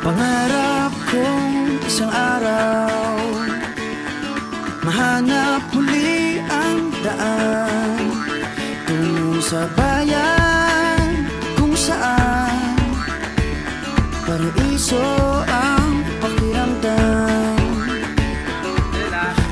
Pangarap kong isang araw mahanap muli ang daan tungo sa bayan kung saan paraiso ang pakiramdam.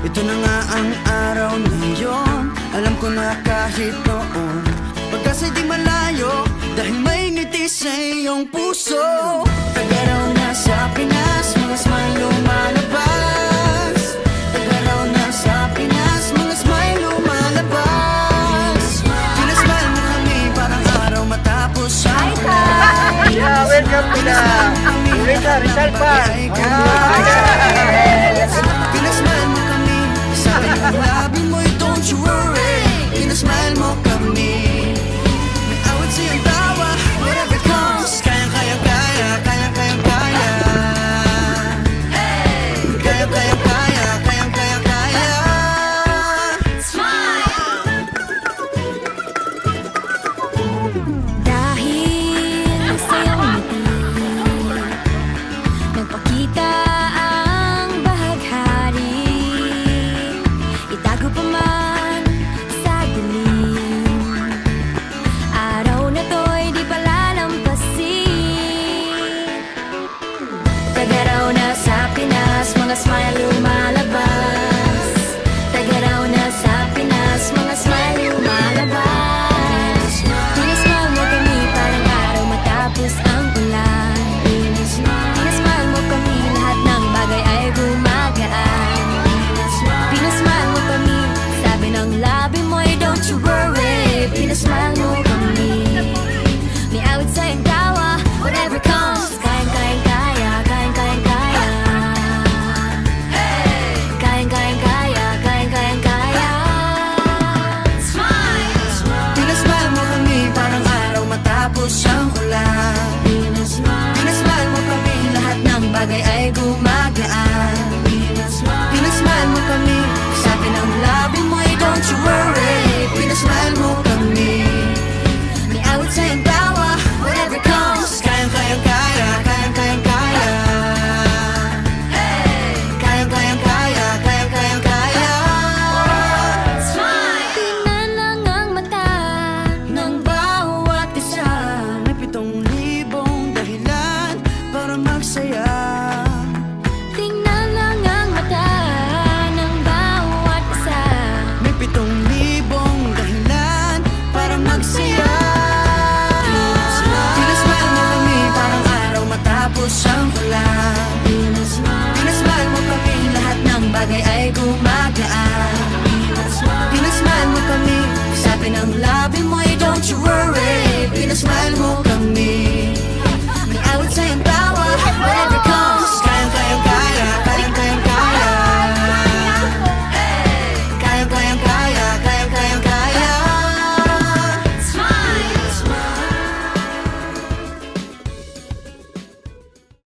Ito na nga ang araw na yun. Alam ko na kahit noon pagkasa'y di malayo, dahil may ngiti sa iyong puso. Tagaraw na sa Pinas, mga smile lumalabas. Tagaraw na sa Pinas, mga smile lumalabas. Pinasmile mo kami parang araw matapos ang ulan. Yeah, welcome to the Rizal Park. Pinasmile mo kami, sabi ng labi mo'y don't you worry. Pinasmile mo kami, may awit siyang tawa, whatever comes. Kaya kaya kaya dahil sa iyong ngiti nagpakita ang bahaghari. Itago pa man sa dilim, araw na to'y di palalampasin. Tagaraw na sa Pinas, mga smile lumalabas. Tagaraw na sa Pinas, mga smile lumalabas. Pinasmile mo kami parang araw matapos ang ulan. Pinasmile mo kami, lahat ng bagay ay gumagaan. Pinasmile mo kami, sabi ng labi mo'y don't you worry. Pinasmile mo kami, may awit sa iyong tawa, whatever comes. Kaya Pinasmile mo kami parang araw matapos ang